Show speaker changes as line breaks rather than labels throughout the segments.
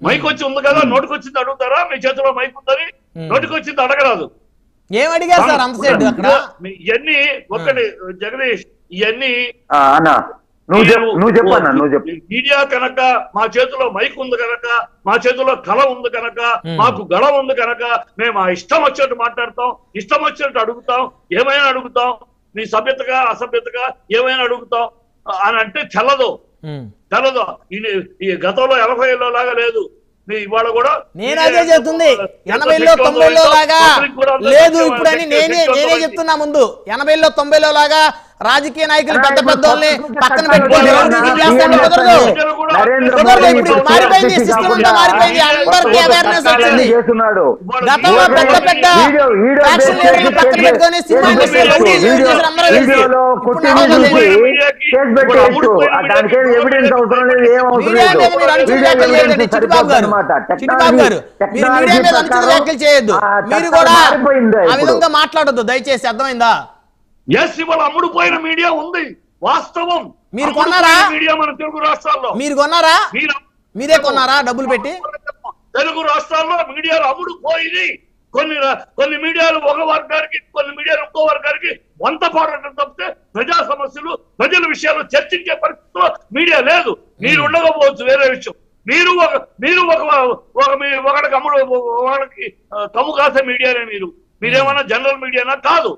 Mic వచ్చి ఉంది కదా, నోటికి వచ్చింది అడుగుతారా? మీ చేతిలో మైక్ ఉందని నోటికి వచ్చింది అడగరాదు.
ఏం అడిగారు సార్ అంతసేపు అక్కడ?
ఇవన్నీ ఒకటి జగదీష్, ఇవన్నీ మీడియా కనుక మా చేతిలో మైక్ ఉంది కనుక, మా చేతిలో కళ ఉంది కనుక, మాకు గళ ఉంది కనుక మేము ఆ ఇష్టం వచ్చినట్టు మాట్లాడతాం, ఇష్టం వచ్చినట్టు అడుగుతాం, ఏమైనా అడుగుతాం, నీ సభ్యతగా అసభ్యతగా ఏమైనా అడుగుతాం అని అంటే చెల్లదు. ఈ గతంలో 80లో లాగా లేదు. ఇవాళ కూడా
నేను అదే చెప్తుంది, 80లో 90లో లాగా లేదు ఇప్పుడని నేనే చెప్తున్నా. ముందు 80లో 90లో లాగా రాజకీయ నాయకులు పెద్ద పెద్దోళ్ళని పక్కన పెట్టుకొని మారిపోయింది, సిస్టమ్ అంతా మారిపోయింది. అందరికీ అవేర్నెస్ వచ్చింది. గతంలో పెద్ద పెద్ద యాక్షన్ లీడర్లు పక్కన పెట్టుకొని సినిమా ఇండస్ట్రీ అందరూ తెలుసు. చిట్టిబాబు గారు మీరు మీడియా మీద అనుచిత వ్యాఖ్యలు చేయొద్దు, మీరు కూడా ఆ విధంగా మాట్లాడొద్దు దయచేసి, అర్థమైందా?
ఎస్, ఇవాళ అమ్ముడుపోయిన మీడియా ఉంది, వాస్తవం.
మీరు కొన్నారా?
మీడియా మన తెలుగు రాష్ట్రాల్లో
మీరు కొన్నారా? మీరే కొన్నారా డబ్బులు పెట్టి?
తెలుగు రాష్ట్రాల్లో మీడియాలు అమ్ముడుపోయింది. కొన్ని మీడియాలు ఒక వర్గానికి, కొన్ని మీడియాలు ఇంకో వర్గానికి వంత పాడటం తప్పితే ప్రజా సమస్యలు, ప్రజల విషయాలు చర్చించే పరిస్థితిలో మీడియా లేదు. మీరు ఉండకపోవచ్చు, వేరే విషయం. ఒకడికి అమ్ముడు, ఒకడికి తమ్ము కాసే మీడియానే మీరేమన్నా జనరల్ మీడియానా? కాదు.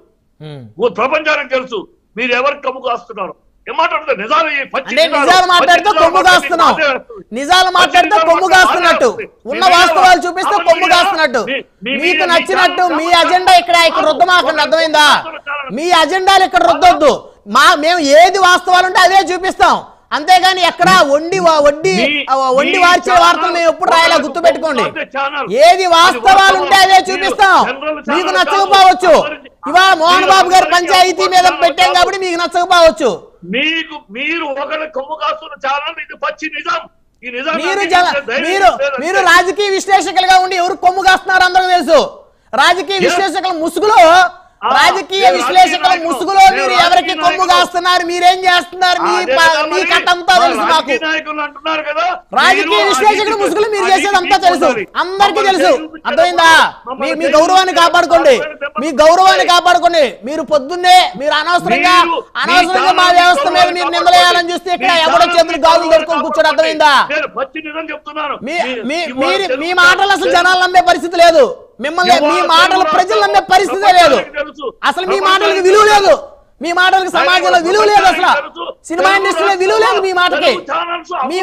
ప్రపంచానికి తెలుసు మీరు ఎవరికి కమ్ము కాస్తున్నారు. ఏం మాట్లాడుతారు? నిజాలు
మాట్లాడితే కొమ్ము కాస్తున్నాం, నిజాలు మాట్లాడితే కొమ్ము కాస్తున్నట్టు, ఉన్న వాస్తవాలు చూపిస్తే కొమ్ము కాస్తున్నట్టు. మీకు నచ్చినట్టు మీ అజెండా ఇక్కడ రుద్దమాకండి, అర్థమైందా? మీ అజెండాలు ఇక్కడ రుద్దొద్దు. మేము ఏది వాస్తవాలు ఉంటే అదే చూపిస్తాం, అంతేగాని ఎక్కడ వండి వార్చే వార్తలు మేము ఎప్పుడు రాయాలా గుర్తు పెట్టుకోండి. ఏది వాస్తవాలు ఉంటే అదే చూపిస్తాం. మీకు నచ్చకపోవచ్చు, ఇవాళ మోహన్ బాబు గారు పంచాయతీ మీద పెట్టాం కాబట్టి మీకు నచ్చకపోవచ్చు.
మీరు ఒకరి కొమ్ము కాస్తున్న ఛానల్ ఇది పచ్చి నిజం.
మీరు రాజకీయ విశ్లేషకులుగా ఉండి ఎవరు కొమ్ము కాస్తున్నారు అందరూ తెలుసు. రాజకీయ విశ్లేషకుల ముసుగులో మీరు ఎవరికి కొమ్ము కాస్తున్నారు, మీరేం చేస్తున్నారు, మీ కట్టంతా తెలుసు మాకు. రాజకీయ విశ్లేషకుల ముసుగులు మీరు చేసేదంతా తెలుసు, అందరికీ తెలుసు, అర్థమైందా? మీ గౌరవాన్ని కాపాడుకోండి, మీ గౌరవాన్ని కాపాడుకోండి. మీరు పొద్దున్నే మీరు అనవసరంగా మా వ్యవస్థ మీద మీరు నిందలేయాలని చూస్తే ఇక్కడ ఎవరో చేతులు గాజులు దొరుకుని కూర్చోడు, అర్థమైందా? మీ మాటలు అసలు జనాలు నమ్మే పరిస్థితి లేదు, మిమ్మల్ని మీ మాటలు ప్రజలు నమ్మే పరిస్థితే లేదు. అసలు మీ మాటలకు విలువ లేదు, మీ మాటలకు సమాజంలో విలువ లేదు, అసలు సినిమా ఇండస్ట్రీలో విలువ లేదు. మీ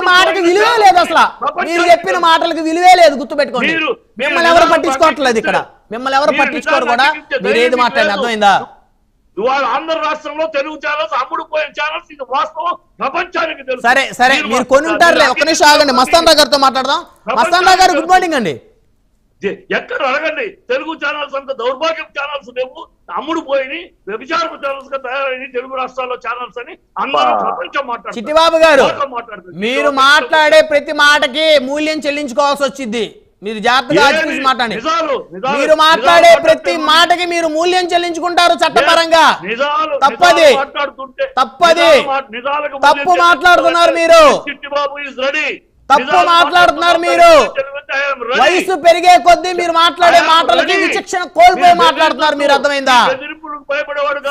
మాటకి విలువే లేదు, అసలు మీరు చెప్పిన మాటలకు విలువే లేదు, గుర్తుపెట్టుకోండి. మిమ్మల్ని ఎవరు పట్టించుకోవట్లేదు, ఇక్కడ మిమ్మల్ని ఎవరు పట్టించుకోరు కూడా. మీరు ఏది మాట్లాడిన అర్థమైందా?
ఇవాళ ఆంధ్ర రాష్ట్రంలో తెలుగు ఛానల్స్ అమ్ముడుపోయిన ఛానల్స్, ఇది వాస్తవం, ప్రపంచానికి తెలుసు.
సరే మీరు కొని ఉంటారులే, ఒక్క నిమిషం ఆగండి. మస్తాన్ రావు గారితో మాట్లాడదాం. మస్తాన్ రావు గారు గుడ్ మార్నింగ్ అండి.
ఎక్కడ అడగండి, తెలుగు ఛానల్స్ అంత దౌర్భాగ్యం ఛానల్స్ లేవు, అమ్ముడు పోయి వ్యభిచారపు ఛానల్స్ గా తయారైన తెలుగు రాష్ట్రాల్లో ఛానల్స్ అని అందరూ ప్రపంచం మాట్లాడుతున్నారు.
చిట్టిబాబు గారు, మీరు మాట్లాడే ప్రతి మాటకి మూల్యం చెల్లించుకోవాల్సి వచ్చింది. మీరు జాగ్రత్తగా మాట్లాడండి. మీరు మాట్లాడే ప్రతి మాటకి మీరు మూల్యం చెల్లించుకుంటారు చట్టపరంగా. తప్పది, తప్పు మాట్లాడుతున్నారు మీరు, తప్పు మాట్లాడుతున్నారు మీరు. వయసు పెరిగే కొద్దీ మీరు మాట్లాడే మాటలకి విచక్షణ కోల్పోయి మాట్లాడుతున్నారు మీరు, అర్థమైందా?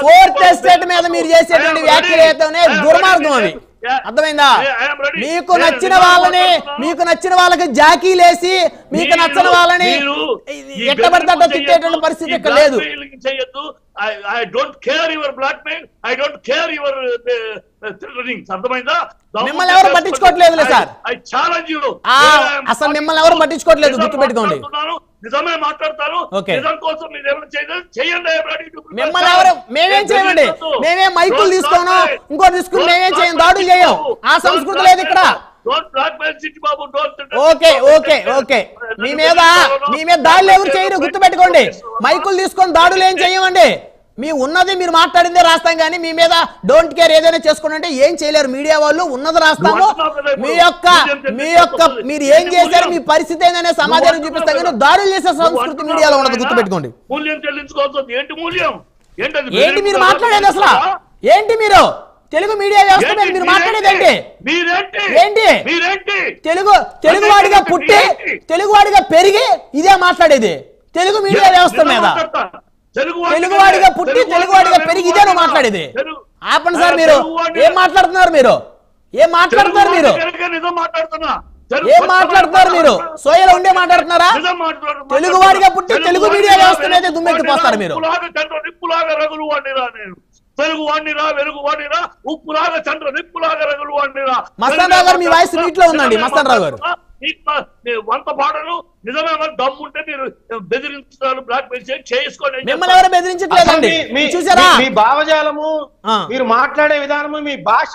ఫోర్త్ ఎస్టేట్ మీద మీరు చేసేటువంటి వ్యాఖ్యలతోనే దుర్మార్గం అవి, అర్థమైందా? మీకు నచ్చిన వాళ్ళకి జాకీలేసి మీకు నచ్చిన వాళ్ళని ఎట్టబడితే తిట్టేటువంటి పరిస్థితి ఇక్కడ లేదు.
I don't care your blackmail, I don't care your అర్థమైందా?
మిమ్మల్ని ఎవరు పట్టించుకోవట్లేదు సార్, అసలు మిమ్మల్ని ఎవరు పట్టించుకోవట్లేదు, గుర్తుపెట్టుకోండి.
నిజమే మాట్లాడతాను, నిజం కోసం మీరు ఏమైనా చేయండి.
మిమ్మల్ని ఎవరు మేమేం చేయమండి, మేమేం మైకులు తీసుకోను, ఇంకోటి తీసుకుని మేమేం చేయం, దాడులు చేయం. ఆ సంస్కృతి లేదు ఇక్కడ. ఓకే మీ మీద దాడులు ఎవరు చేయరు, గుర్తుపెట్టుకోండి. మైకులు తీసుకొని దాడులు ఏం చేయమండి. మీ ఉన్నది మీరు మాట్లాడిందే రాస్తాం, కానీ మీ మీద డోంట్ కేర్ ఏదైనా చేసుకోండి అంటే ఏం చేయలేరు. మీడియా వాళ్ళు ఉన్నది రాస్తాము, మీరు ఏం చేశారు, మీ పరిస్థితి ఏందనే సమాజానికి చూపిస్తాం, కానీ దాడులు చేసే సంస్కృతి మీడియాలో ఉండదు, గుర్తుపెట్టుకోండి.
మూల్యం చెల్లించుకోవాల్సింది ఏంటి? మూల్యం
ఏంటి మీరు మాట్లాడేది అసలు? ఏంటి మీరు తెలుగు మీడియా వ్యవస్థ మీద మీరు మాట్లాడేది ఏంటి? తెలుగు వాడిగా పుట్టి తెలుగు వాడిగా పెరిగి ఇదే మాట్లాడేది తెలుగు మీడియా వ్యవస్థ మీద. తెలుగు వాడిగా పుట్టి తెలుగు వాడిగా పెరిగి ఇదే నువ్వు మాట్లాడేది. ఆపండి సార్, మీరు ఏం మాట్లాడుతున్నారు? ఏం మాట్లాడుతున్నారు? మీరు సోయలో ఉండే మాట్లాడుతున్నారా? తెలుగు వాడిగా పుట్టి తెలుగు మీడియా వ్యవస్థ మీద దుమ్మెత్తిపోస్తారు మీరు.
తెలుగు వాడినిరా, వెలుగు వాడిరా, ఉప్పులాగా చంద్ర నిప్పులాగా రగులు వాడినిరా.
మస్తాన్ రావు గారు మీ వాయిస్ మీట్ లో ఉందండి. మస్తాన్ రావు గారు
వంత పాటలు నిజమే, దమ్ముంటే మీరు బెదిరించుతారు, బ్లాక్ మెయిల్ చేసుకోండి.
మిమ్మల్ని ఎవరు బెదిరించట్లేదండి. చూసారా
మీ భావజాలము, మీరు మాట్లాడే విధానము, మీ భాష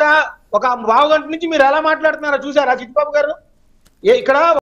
ఒక 1.5 గంట నుంచి మీరు ఎలా మాట్లాడుతున్నారో చూసారా చిట్టిబాబు గారు? ఇక్కడ